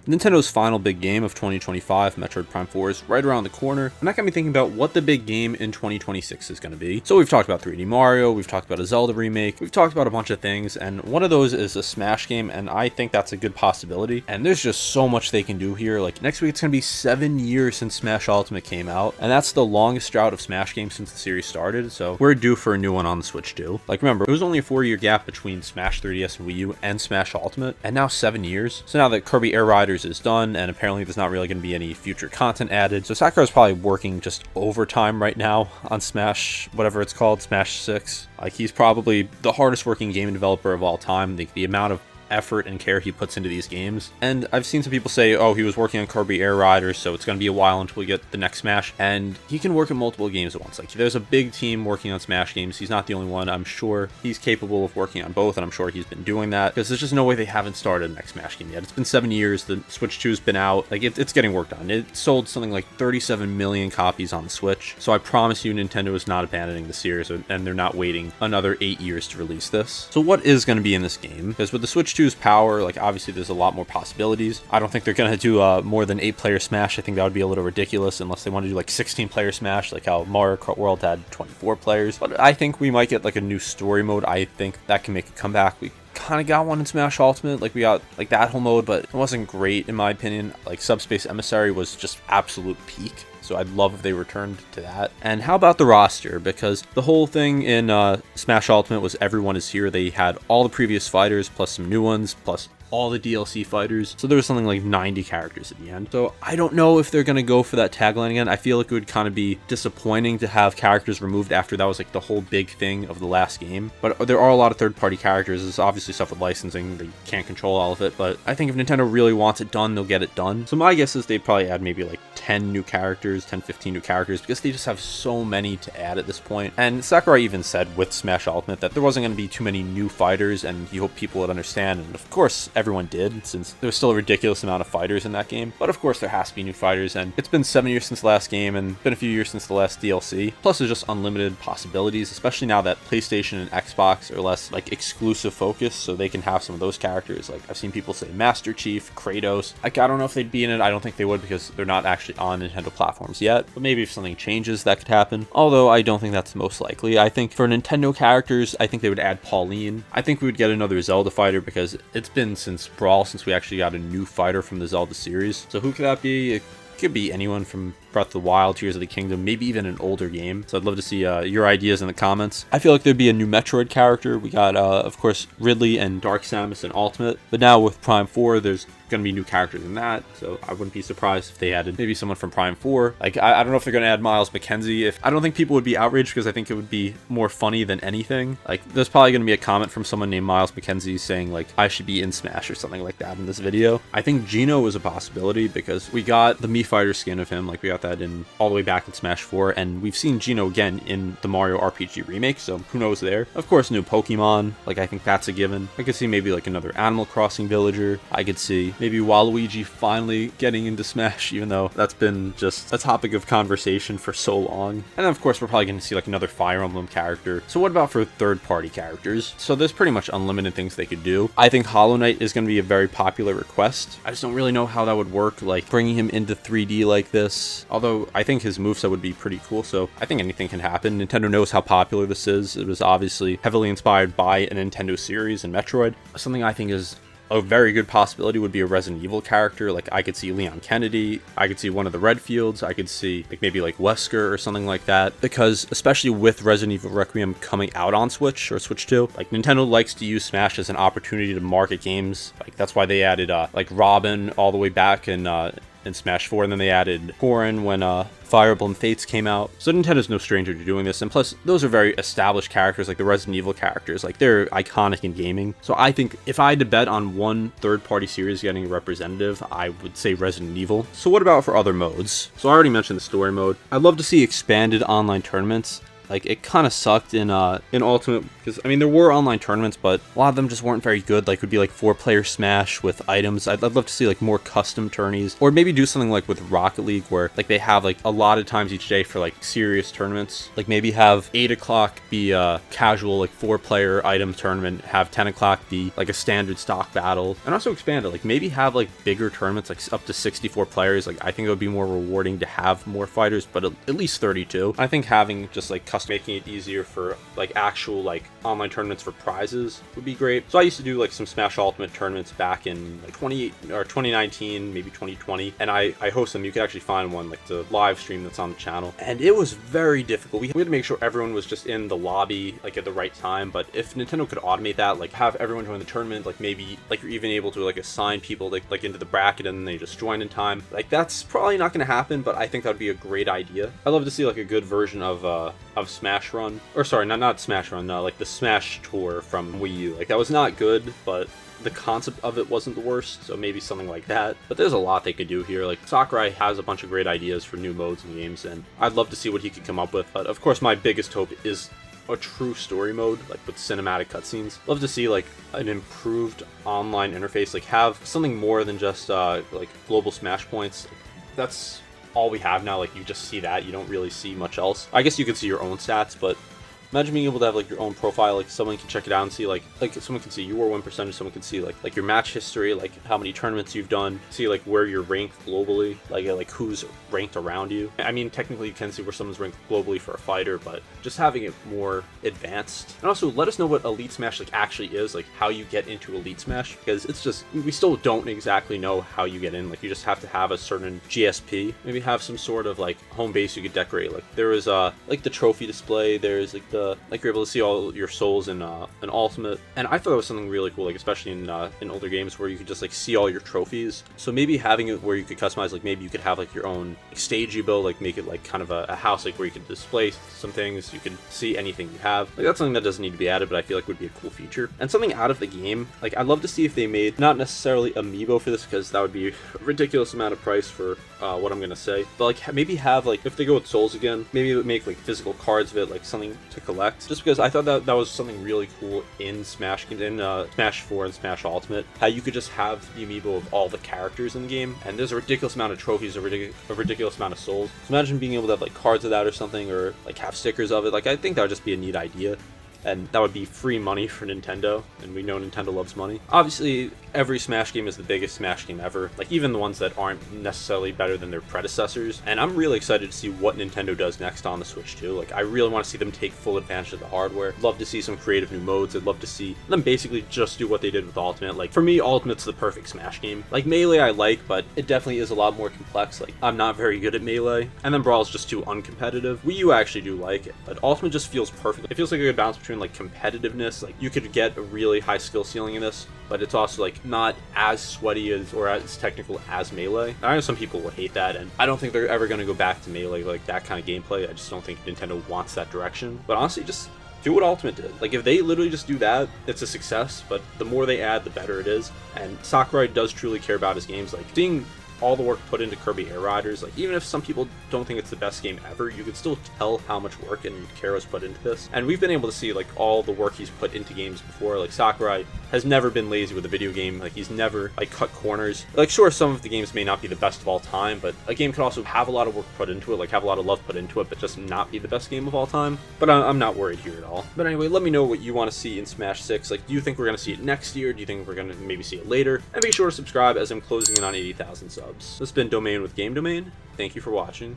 Nintendo's final big game of 2025, Metroid Prime 4, is right around the corner, and that got me thinking about what the big game in 2026 is going to be. So we've talked about 3D Mario, we've talked about a Zelda remake, we've talked about a bunch of things, and one of those is a Smash game, and I think that's a good possibility. And there's just so much they can do here. Like, next week it's going to be 7 years since Smash Ultimate came out, and that's the longest drought of Smash games since the series started, so we're due for a new one on the Switch too. Like, remember, it was only a 4-year gap between Smash 3DS and Wii U and Smash Ultimate, and now 7 years. So now that Kirby Air Riders is done, and apparently there's not really going to be any future content added, so Sakurai's probably working just overtime right now on Smash, whatever it's called, Smash 6. Like, he's probably the hardest working game developer of all time. The amount of effort and care he puts into these games. And I've seen some people say, oh, he was working on Kirby Air Riders, so it's going to be a while until we get the next Smash. And he can work on multiple games at once. Like, there's a big team working on Smash games. He's not the only one. I'm sure he's capable of working on both, and I'm sure he's been doing that, because there's just no way they haven't started the next Smash game yet. It's been 7 years. The Switch 2's been out. Like, it's getting work done. It sold something like 37 million copies on the Switch. So I promise you, Nintendo is not abandoning the series, and they're not waiting another 8 years to release this. So what is going to be in this game? Because with the Switch 2's power, like, obviously there's a lot more possibilities. I don't think they're going to do more than 8-player Smash. I think that would be a little ridiculous unless they want to do like 16-player Smash, like how Mario Kart World had 24 players. But I think we might get like a new story mode. I think that can make a comeback. We kind of got one in Smash Ultimate. Like, we got like that whole mode, but it wasn't great in my opinion. Like, Subspace Emissary was just absolute peak. So I'd love if they returned to that. And how about the roster? Because the whole thing in Smash Ultimate was everyone is here. They had all the previous fighters, plus some new ones, plus all the DLC fighters. So there was something like 90 characters at the end. So I don't know if they're going to go for that tagline again. I feel like it would kind of be disappointing to have characters removed after that was like the whole big thing of the last game. But there are a lot of third-party characters. There's obviously stuff with licensing. They can't control all of it. But I think if Nintendo really wants it done, they'll get it done. So my guess is they'd probably add maybe like 10 new characters, 10, 15 new characters, because they just have so many to add at this point. And Sakurai even said with Smash Ultimate that there wasn't going to be too many new fighters, and he hoped people would understand. And of course, everyone did, since there was still a ridiculous amount of fighters in that game. But of course, there has to be new fighters, and it's been 7 years since the last game, and been a few years since the last DLC. Plus, there's just unlimited possibilities, especially now that PlayStation and Xbox are less like exclusive focus, so they can have some of those characters. Like, I've seen people say Master Chief, Kratos. Like, I don't know if they'd be in it. I don't think they would, because they're not actually on Nintendo platforms yet. But maybe if something changes, that could happen. Although I don't think that's most likely. I think for Nintendo characters, I think they would add Pauline. I think we would get another Zelda fighter, because it's been since Brawl since we actually got a new fighter from the Zelda series. So who could that be? It could be anyone from Breath of the Wild, Tears of the Kingdom, maybe even an older game. So I'd love to see your ideas in the comments. I feel like there'd be a new Metroid character. We got, of course, Ridley and Dark Samus in Ultimate. But now with Prime 4, there's going to be new characters in that. So I wouldn't be surprised if they added maybe someone from Prime 4. Like, I don't know if they're going to add Miles McKenzie. I don't think people would be outraged, because I think it would be more funny than anything. Like, there's probably going to be a comment from someone named Miles McKenzie saying, like, I should be in Smash or something like that in this video. I think Geno is a possibility, because we got the Mii Fighter skin of him. Like, we got that in all the way back in Smash 4, and we've seen Geno again in the Mario RPG remake, so who knows there. Of course, new Pokemon. Like, I think that's a given. I could see maybe like another Animal Crossing villager. I could see maybe Waluigi finally getting into Smash, even though that's been just a topic of conversation for so long. And then, of course, we're probably going to see like another Fire Emblem character. So what about for third-party characters? So there's pretty much unlimited things they could do. I think Hollow Knight is going to be a very popular request. I just don't really know how that would work, like bringing him into 3D like this. Although I think his moveset would be pretty cool, so I think anything can happen. Nintendo knows how popular this is. It was obviously heavily inspired by a Nintendo series and Metroid. Something I think is a very good possibility would be a Resident Evil character. Like, I could see Leon Kennedy, I could see one of the Redfields, I could see like maybe like Wesker or something like that, because especially with Resident Evil Requiem coming out on Switch or Switch 2, like, Nintendo likes to use Smash as an opportunity to market games. Like, that's why they added like Robin all the way back in Smash 4, and then they added Corrin when Fire Emblem Fates came out. So Nintendo's no stranger to doing this, and plus those are very established characters, like the Resident Evil characters. Like, they're iconic in gaming. So I think if I had to bet on one third-party series getting a representative, I would say Resident Evil. So what about for other modes? So I already mentioned the story mode. I'd love to see expanded online tournaments. Like, it kind of sucked in Ultimate, because I mean there were online tournaments, but a lot of them just weren't very good. Like, it would be like 4-player Smash with items. I'd love to see like more custom tourneys, or maybe do something like with Rocket League, where like they have like a lot of times each day for like serious tournaments. Like, maybe have 8 o'clock be a casual like 4-player item tournament, have 10 o'clock be like a standard stock battle, and also expand it. Like, maybe have like bigger tournaments, like up to 64 players. Like, I think it would be more rewarding to have more fighters, but at least 32. I think having just like custom, making it easier for like actual like online tournaments for prizes would be great. So I used to do like some Smash Ultimate tournaments back in like 2019, maybe 2020, and I host them. You can actually find one, like the live stream that's on the channel, and it was very difficult. We had to make sure everyone was just in the lobby like at the right time. But if Nintendo could automate that, like have everyone join the tournament, like maybe like you're even able to like assign people like into the bracket and then they just join in time, like that's probably not going to happen, but I think that would be a great idea. I'd love to see like a good version of Smash Run, or sorry, not Smash Run, like the Smash Tour from Wii U. Like, that was not good, but the concept of it wasn't the worst, so maybe something like that. But there's a lot they could do here. Like, Sakurai has a bunch of great ideas for new modes and games, and I'd love to see what he could come up with. But of course, my biggest hope is a true story mode, like with cinematic cutscenes. Love to see like an improved online interface, like have something more than just like global smash points. That's all we have now. Like, you just see that, you don't really see much else. I guess you could see your own stats, but imagine being able to have like your own profile, like someone can check it out and see like someone can see your win percentage, someone can see like your match history, like how many tournaments you've done, see like where you're ranked globally, like who's ranked around you. I mean, technically you can see where someone's ranked globally for a fighter, but just having it more advanced. And also let us know what Elite Smash like actually is, like how you get into Elite Smash, because it's just, we still don't exactly know how you get in. Like, you just have to have a certain GSP, maybe have some sort of like home base you could decorate. Like, there is like the trophy display, there's like like you're able to see all your souls in an Ultimate, and I thought that was something really cool, like especially in older games where you could just like see all your trophies. So maybe having it where you could customize, like maybe you could have like your own stage you build, like make it like kind of a house, like where you could display some things, you can see anything you have. Like, that's something that doesn't need to be added, but I feel like would be a cool feature. And something out of the game, like I'd love to see if they made, not necessarily amiibo for this, because that would be a ridiculous amount of price for what I'm gonna say, but like maybe have, like if they go with souls again, maybe make like physical cards of it, like something to collect. Just because I thought that was something really cool in Smash, in Smash 4 and Smash Ultimate, how you could just have the amiibo of all the characters in the game, and there's a ridiculous amount of trophies, a ridiculous amount of souls. So imagine being able to have like cards of that or something, or like have stickers of it. Like, I think that would just be a neat idea. And that would be free money for Nintendo, and we know Nintendo loves money. Obviously, every Smash game is the biggest Smash game ever, like even the ones that aren't necessarily better than their predecessors. And I'm really excited to see what Nintendo does next on the Switch too. Like, I really want to see them take full advantage of the hardware. Love to see some creative new modes. I'd love to see them basically just do what they did with Ultimate. Like, for me, Ultimate's the perfect Smash game. Like, Melee I like, but it definitely is a lot more complex. Like, I'm not very good at Melee, and then Brawl's just too uncompetitive. Wii U I actually do like it, but Ultimate just feels perfect. It feels like a good balance between like competitiveness, like you could get a really high skill ceiling in this, but it's also like not as sweaty as or as technical as Melee. I know some people will hate that, and I don't think they're ever going to go back to Melee, like that kind of gameplay. I just don't think Nintendo wants that direction. But honestly, just do what Ultimate did. Like, if they literally just do that, it's a success, but the more they add, the better it is. And Sakurai does truly care about his games. Like, seeing all the work put into Kirby Air Riders, like even if some people don't think it's the best game ever, you could still tell how much work and care was put into this. And we've been able to see like all the work he's put into games before. Like, Sakurai has never been lazy with a video game. Like, he's never like cut corners. Like, sure, some of the games may not be the best of all time, but a game could also have a lot of work put into it, like have a lot of love put into it, but just not be the best game of all time. But I'm not worried here at all. But anyway, let me know what you want to see in Smash 6. Like, do you think we're going to see it next year? Do you think we're going to maybe see it later? And be sure to subscribe, as I'm closing in on 80,000 subs. This has been Domain with Game Domain. Thank you for watching.